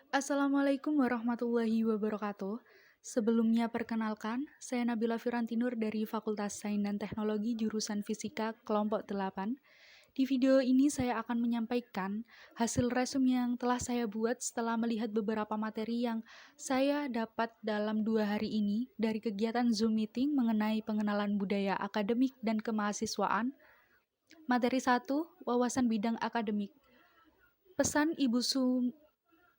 Assalamualaikum warahmatullahi wabarakatuh. Sebelumnya perkenalkan, saya Nabila Firantinur dari Fakultas Sains dan Teknologi jurusan Fisika kelompok 8. Di video ini saya akan menyampaikan hasil resum yang telah saya buat setelah melihat beberapa materi yang saya dapat dalam 2 hari ini dari kegiatan Zoom meeting mengenai pengenalan budaya akademik dan kemahasiswaan. Materi 1, wawasan bidang akademik. Pesan Ibu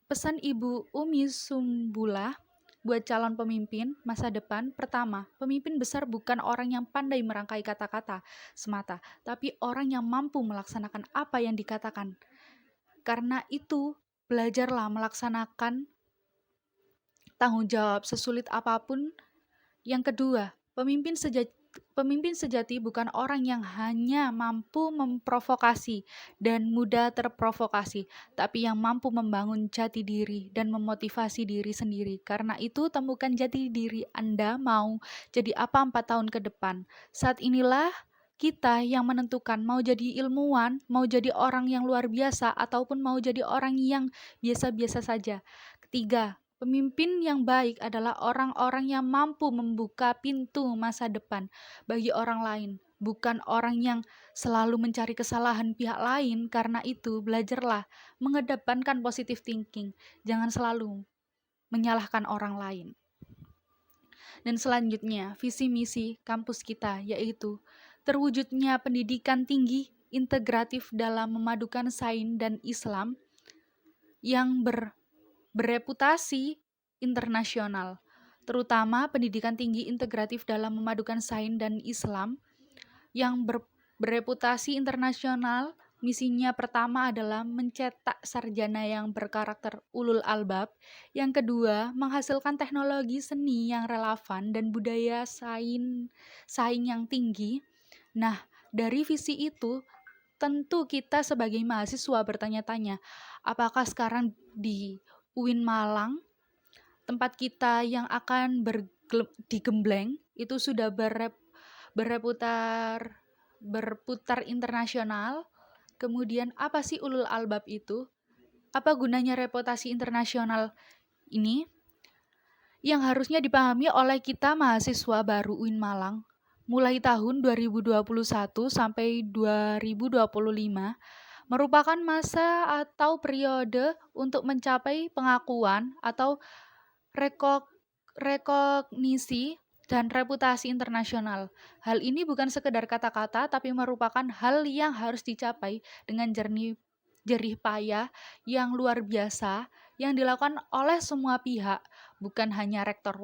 Pesan Ibu Umi Sumbula buat calon pemimpin masa depan. Pertama, pemimpin besar bukan orang yang pandai merangkai kata-kata semata, tapi orang yang mampu melaksanakan apa yang dikatakan. Karena itu, belajarlah melaksanakan tanggung jawab sesulit apapun. Yang kedua, pemimpin sejati bukan orang yang hanya mampu memprovokasi dan mudah terprovokasi, tapi yang mampu membangun jati diri dan memotivasi diri sendiri. Karena itu, temukan jati diri Anda mau jadi apa 4 tahun ke depan. Saat inilah kita yang menentukan mau jadi ilmuwan, mau jadi orang yang luar biasa, ataupun mau jadi orang yang biasa-biasa saja. Ketiga, pemimpin yang baik adalah orang-orang yang mampu membuka pintu masa depan bagi orang lain, bukan orang yang selalu mencari kesalahan pihak lain. Karena itu, belajarlah mengedepankan positive thinking. Jangan selalu menyalahkan orang lain. Dan selanjutnya, visi misi kampus kita yaitu terwujudnya pendidikan tinggi integratif dalam memadukan sains dan Islam yang bereputasi internasional, terutama pendidikan tinggi integratif dalam memadukan sains dan Islam yang bereputasi internasional. Misinya pertama adalah mencetak sarjana yang berkarakter ulul albab. Yang kedua, menghasilkan teknologi seni yang relevan dan budaya saing yang tinggi. Nah, dari visi itu, tentu kita sebagai mahasiswa bertanya-tanya, apakah sekarang di UIN Malang, tempat kita yang akan digembleng, itu sudah berputar internasional? Kemudian apa sih ulul albab itu? Apa gunanya reputasi internasional ini? Yang harusnya dipahami oleh kita mahasiswa baru UIN Malang mulai tahun 2021 sampai 2025 merupakan masa atau periode untuk mencapai pengakuan atau rekognisi dan reputasi internasional. Hal ini bukan sekedar kata-kata, tapi merupakan hal yang harus dicapai dengan jerih payah yang luar biasa yang dilakukan oleh semua pihak, bukan hanya rektor,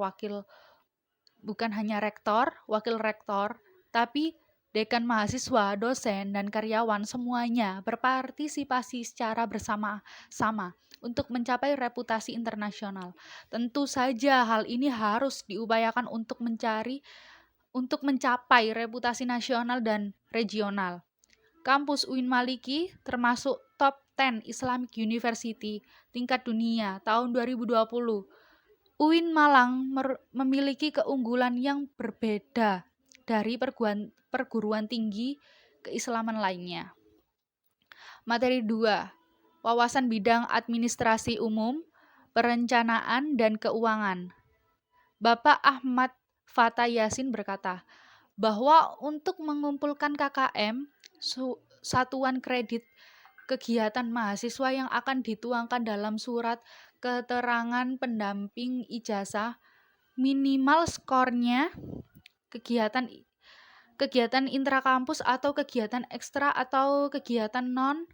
wakil rektor, tapi dekan mahasiswa, dosen, dan karyawan semuanya berpartisipasi secara bersama-sama untuk mencapai reputasi internasional. Tentu saja hal ini harus diupayakan untuk mencapai reputasi nasional dan regional. Kampus UIN Maliki termasuk top 10 Islamic University tingkat dunia tahun 2020. UIN Malang memiliki keunggulan yang berbeda dari perguruan tinggi keislaman lainnya. Materi 2, wawasan bidang administrasi umum, perencanaan, dan keuangan. Bapak Ahmad Fata Yasin berkata bahwa untuk mengumpulkan KKM, satuan kredit kegiatan mahasiswa yang akan dituangkan dalam surat keterangan pendamping ijazah, minimal skornya kegiatan intrakampus atau kegiatan ekstra atau kegiatan non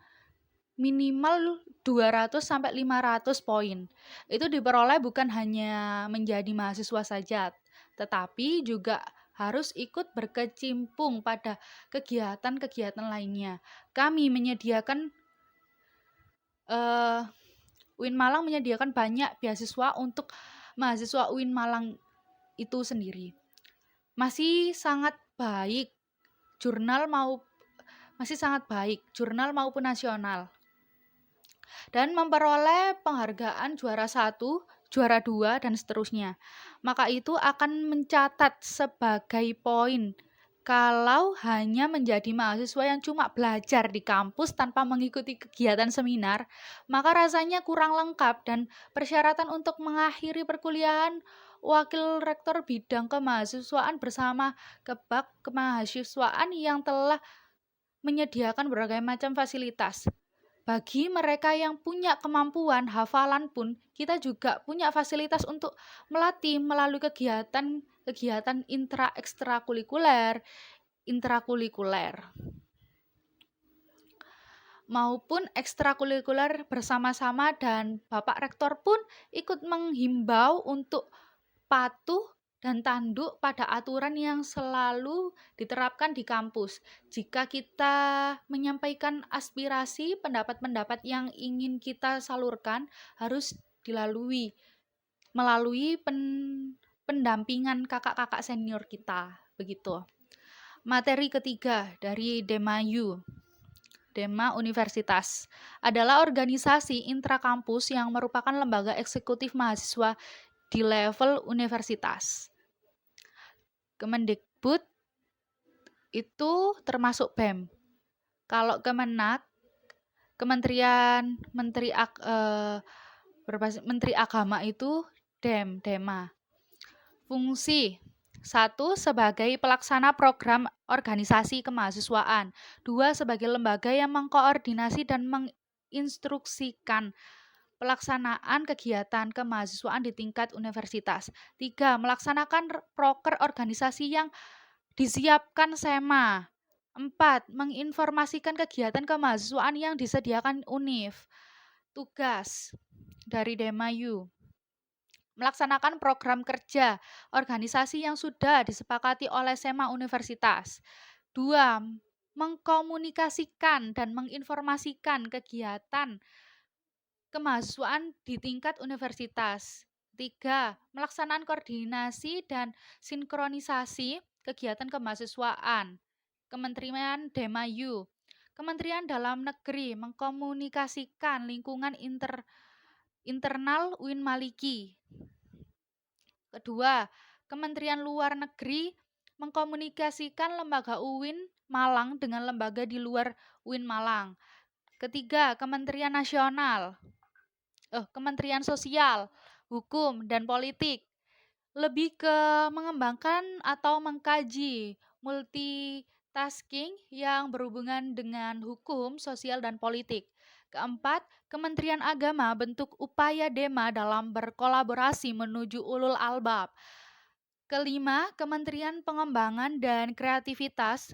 minimal 200 sampai 500 poin. Itu diperoleh bukan hanya menjadi mahasiswa saja, tetapi juga harus ikut berkecimpung pada kegiatan-kegiatan lainnya. Kami menyediakan UIN Malang menyediakan banyak beasiswa untuk mahasiswa UIN Malang itu sendiri. Masih sangat baik jurnal maupun nasional. Dan memperoleh penghargaan juara 1, juara 2, dan seterusnya. Maka itu akan mencatat sebagai poin Kalau hanya menjadi mahasiswa yang cuma belajar di kampus tanpa mengikuti kegiatan seminar, maka rasanya kurang lengkap dan persyaratan untuk mengakhiri perkuliahan wakil rektor bidang kemahasiswaan bersama kebak kemahasiswaan yang telah menyediakan berbagai macam fasilitas. Bagi mereka yang punya kemampuan hafalan pun, kita juga punya fasilitas untuk melatih melalui kegiatan intrakurikuler maupun ekstrakurikuler bersama-sama, dan Bapak Rektor pun ikut menghimbau untuk patuh dan tanduk pada aturan yang selalu diterapkan di kampus. Jika kita menyampaikan aspirasi, pendapat-pendapat yang ingin kita salurkan harus dilalui melalui pendampingan kakak-kakak senior kita, begitu. Materi ketiga dari Dema-U. Dema Universitas adalah organisasi intrakampus yang merupakan lembaga eksekutif mahasiswa di level universitas. Kemendikbud itu termasuk BEM. Kalau Kemenak, Kementerian Menteri Agama itu Dema. Fungsi 1. Sebagai pelaksana program organisasi kemahasiswaan. 2. Sebagai lembaga yang mengkoordinasi dan menginstruksikan pelaksanaan kegiatan kemahasiswaan di tingkat universitas. 3. Melaksanakan proker organisasi yang disiapkan SEMA. 4. Menginformasikan kegiatan kemahasiswaan yang disediakan UNIF. Tugas dari Dema-U: melaksanakan program kerja organisasi yang sudah disepakati oleh SEMA Universitas. 2. Mengkomunikasikan dan menginformasikan kegiatan kemahasiswaan di tingkat universitas. 3. Melaksanakan koordinasi dan sinkronisasi kegiatan kemahasiswaan. Kementerian Dema-U: Kementerian Dalam Negeri mengkomunikasikan lingkungan internal UIN Maliki. Kedua, Kementerian Luar Negeri mengkomunikasikan lembaga UIN Malang dengan lembaga di luar UIN Malang. Ketiga, Kementerian Sosial, Hukum, dan Politik lebih ke mengembangkan atau mengkaji multitasking yang berhubungan dengan hukum, sosial, dan politik. Keempat, Kementerian Agama bentuk upaya Dema dalam berkolaborasi menuju ulul albab. Kelima, Kementerian Pengembangan dan Kreativitas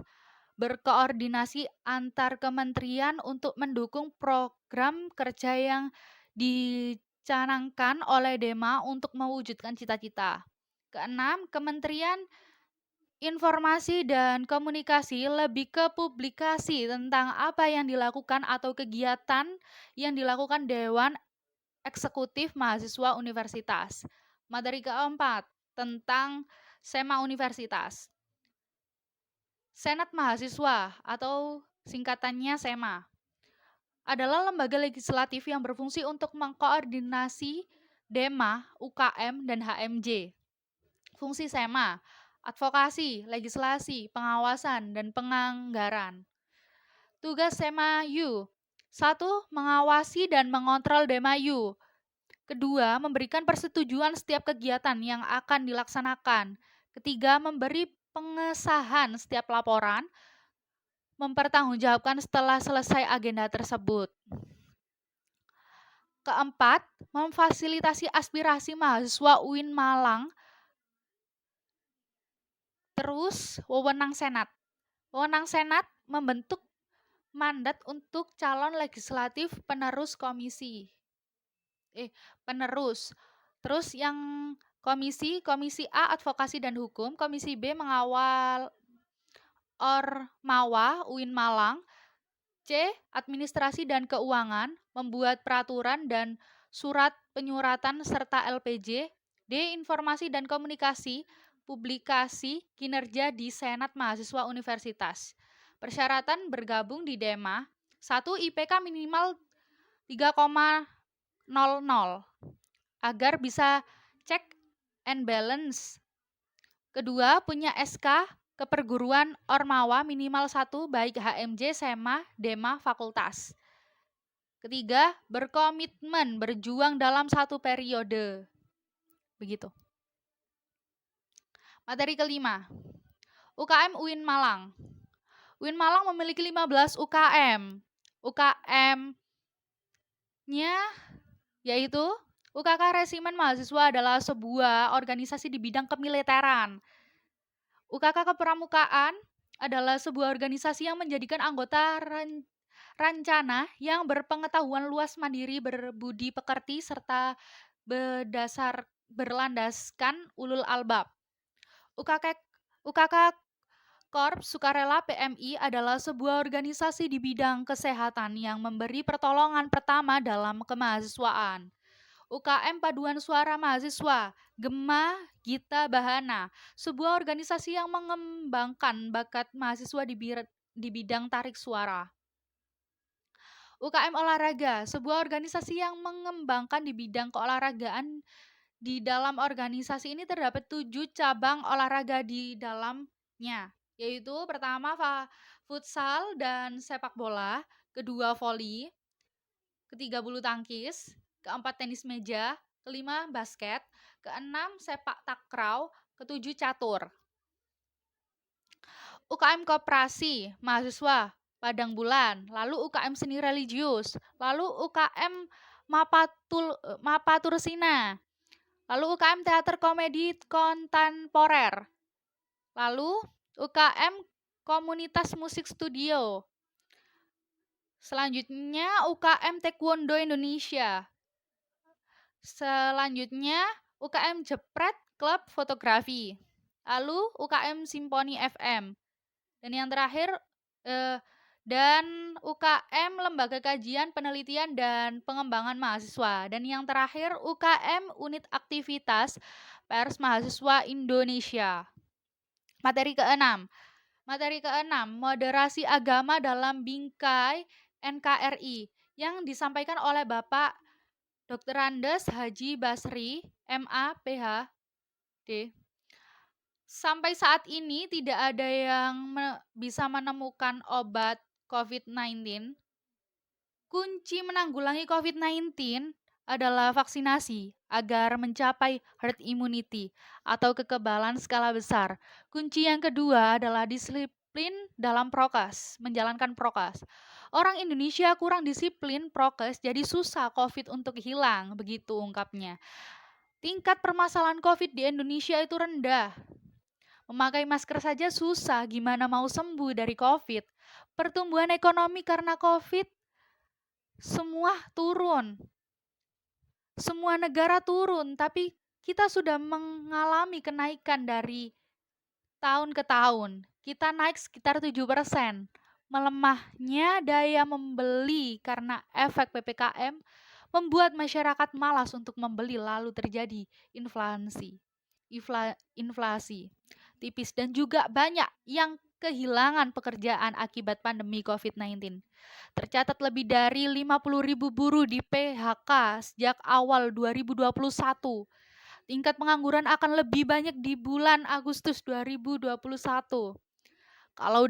berkoordinasi antar kementerian untuk mendukung program kerja yang dicanangkan oleh Dema untuk mewujudkan cita-cita. Keenam, Kementerian Informasi dan Komunikasi lebih ke publikasi tentang apa yang dilakukan atau kegiatan yang dilakukan Dewan Eksekutif Mahasiswa Universitas. Materi keempat tentang SEMA Universitas. Senat Mahasiswa atau singkatannya SEMA adalah lembaga legislatif yang berfungsi untuk mengkoordinasi Dema, UKM, dan HMJ. Fungsi SEMA: advokasi, legislasi, pengawasan, dan penganggaran. Tugas Dema-U: 1. Mengawasi dan mengontrol Dema-U. Kedua, memberikan persetujuan setiap kegiatan yang akan dilaksanakan. Ketiga, memberi pengesahan setiap laporan, mempertanggungjawabkan setelah selesai agenda tersebut. Keempat, memfasilitasi aspirasi mahasiswa UIN Malang. Terus, wewenang Senat. Wewenang Senat membentuk mandat untuk calon legislatif penerus komisi. Terus yang Komisi A Advokasi dan Hukum, Komisi B mengawal Ormawa UIN Malang, C. Administrasi dan Keuangan, membuat peraturan dan surat penyuratan serta LPJ, D. Informasi dan Komunikasi, publikasi kinerja di Senat Mahasiswa Universitas. Persyaratan bergabung di Dema: 1. IPK minimal 3,00 agar bisa check and balance. Kedua, punya SK keperguruan ormawa minimal 1 baik HMJ, SEMA, DEMA, fakultas. Ketiga, berkomitmen berjuang dalam satu periode. Begitu. Materi kelima, UKM UIN Malang. UIN Malang memiliki 15 UKM. UKM-nya yaitu UKK Resimen Mahasiswa adalah sebuah organisasi di bidang kemiliteran. UKK Kepramukaan adalah sebuah organisasi yang menjadikan anggota rencana yang berpengetahuan luas, mandiri, berbudi pekerti, serta berlandaskan ulul albab. UKK Korps Sukarela PMI adalah sebuah organisasi di bidang kesehatan yang memberi pertolongan pertama dalam kemahasiswaan. UKM Paduan Suara Mahasiswa, Gema Gita Bahana, sebuah organisasi yang mengembangkan bakat mahasiswa di bidang tarik suara. UKM Olahraga, sebuah organisasi yang mengembangkan di bidang keolahragaan. Di dalam organisasi ini terdapat 7 cabang olahraga di dalamnya, yaitu pertama futsal dan sepak bola, kedua voli, ketiga bulu tangkis, keempat tenis meja, kelima basket, keenam sepak takraw, ketujuh catur. UKM Koperasi Mahasiswa Padang Bulan, lalu UKM Seni Religius, lalu UKM Mapatursina, lalu UKM Teater Komedi Kontemporer, lalu UKM Komunitas Musik Studio, selanjutnya UKM Taekwondo Indonesia, selanjutnya UKM Jepret Klub Fotografi, lalu UKM Simponi FM, dan yang terakhir dan UKM Lembaga Kajian Penelitian dan Pengembangan Mahasiswa, dan yang terakhir UKM Unit Aktivitas Pers Mahasiswa Indonesia. Materi keenam, moderasi agama dalam bingkai NKRI yang disampaikan oleh Bapak Dr. Andes Haji Basri, MA, PhD. Sampai saat ini tidak ada yang bisa menemukan obat COVID-19. Kunci menanggulangi COVID-19 adalah vaksinasi agar mencapai herd immunity atau kekebalan skala besar. Kunci yang kedua adalah disiplin dalam prokes, menjalankan prokes. Orang Indonesia kurang disiplin prokes, jadi susah COVID untuk hilang, begitu ungkapnya. Tingkat permasalahan COVID di Indonesia itu rendah. Memakai masker saja susah, gimana mau sembuh dari COVID? Pertumbuhan ekonomi karena COVID semua turun. Semua negara turun, tapi kita sudah mengalami kenaikan dari tahun ke tahun. Kita naik sekitar 7%. Melemahnya daya membeli karena efek PPKM membuat masyarakat malas untuk membeli, lalu terjadi inflasi tipis, dan juga banyak yang kehilangan pekerjaan akibat pandemi COVID-19. Tercatat lebih dari 50.000 buruh di PHK sejak awal 2021. Tingkat pengangguran akan lebih banyak di bulan Agustus 2021. Kalau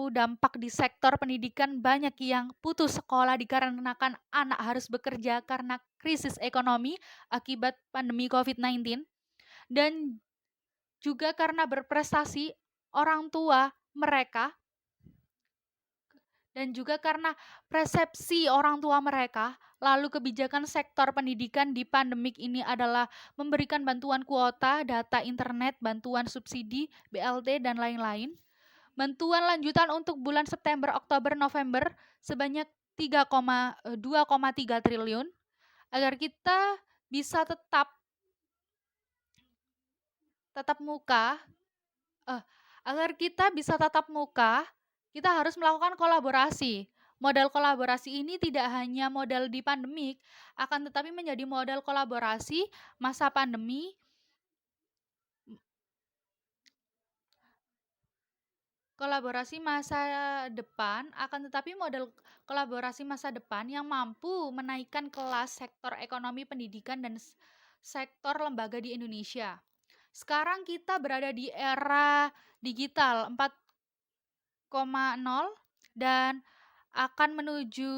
dampak di sektor pendidikan, banyak yang putus sekolah dikarenakan anak harus bekerja karena krisis ekonomi akibat pandemi COVID-19, dan juga karena berprestasi orang tua mereka, dan juga karena persepsi orang tua mereka. Lalu kebijakan sektor pendidikan di pandemik ini adalah memberikan bantuan kuota, data internet, bantuan subsidi, BLT, dan lain-lain. Bantuan lanjutan untuk bulan September, Oktober, November sebanyak 2,3 triliun agar kita bisa tetap muka. Agar kita bisa tatap muka, kita harus melakukan kolaborasi. Model kolaborasi ini tidak hanya model di pandemik, akan tetapi menjadi model kolaborasi masa pandemi, kolaborasi masa depan, akan tetapi model kolaborasi masa depan yang mampu menaikkan kelas sektor ekonomi pendidikan dan sektor lembaga di Indonesia. Sekarang kita berada di era digital 4.0 dan akan menuju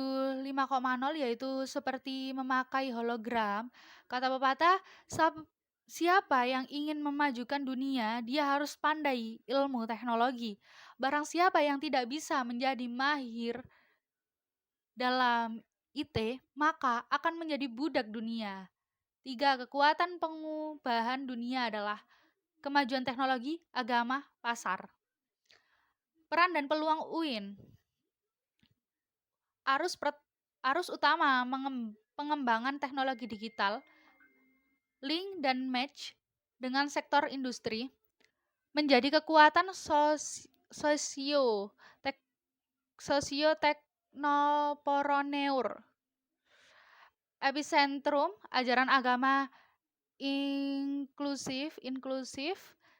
5.0, yaitu seperti memakai hologram. Kata pepatah, siapa yang ingin memajukan dunia, dia harus pandai ilmu teknologi. Barang siapa yang tidak bisa menjadi mahir dalam IT, maka akan menjadi budak dunia. 3 kekuatan pengubahan dunia adalah kemajuan teknologi, agama, pasar. Peran dan peluang UIN. Arus utama pengembangan teknologi digital, link dan match dengan sektor industri, menjadi kekuatan sosioteknoporoneur. Epicentrum ajaran agama inklusif.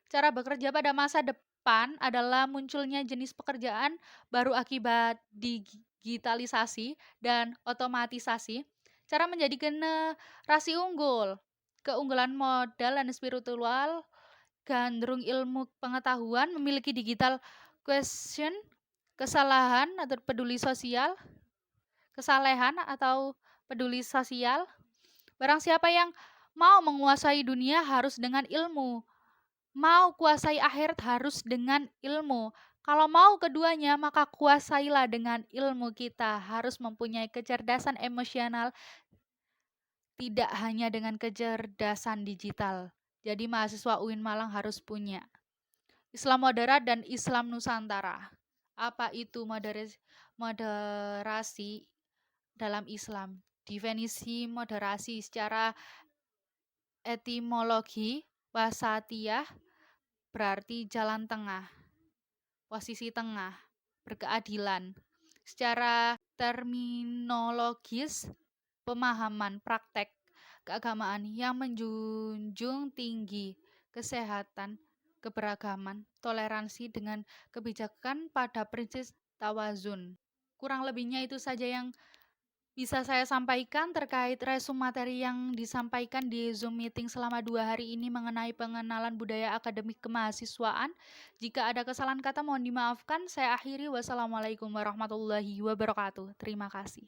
Cara bekerja pada masa depan adalah munculnya jenis pekerjaan baru akibat digitalisasi dan otomatisasi. Cara menjadi generasi unggul, keunggulan modal dan spiritual, gandrung ilmu pengetahuan, memiliki digital question, kesalahan atau peduli sosial, kesalehan atau peduli sosial. Barang siapa yang mau menguasai dunia harus dengan ilmu. Mau kuasai akhirat harus dengan ilmu. Kalau mau keduanya, maka kuasailah dengan ilmu. Kita harus mempunyai kecerdasan emosional, tidak hanya dengan kecerdasan digital. Jadi mahasiswa UIN Malang harus punya Islam moderat dan Islam Nusantara. Apa itu moderasi dalam Islam? Definisi moderasi secara etimologi wasatiyah berarti jalan tengah, posisi tengah, berkeadilan. Secara terminologis, pemahaman praktek keagamaan yang menjunjung tinggi kesehatan, keberagaman, toleransi dengan kebijakan pada prinsip tawazun. Kurang lebihnya itu saja yang bisa saya sampaikan terkait resume materi yang disampaikan di Zoom meeting selama 2 hari ini mengenai pengenalan budaya akademik kemahasiswaan. Jika ada kesalahan kata mohon dimaafkan. Saya akhiri. Wassalamualaikum warahmatullahi wabarakatuh. Terima kasih.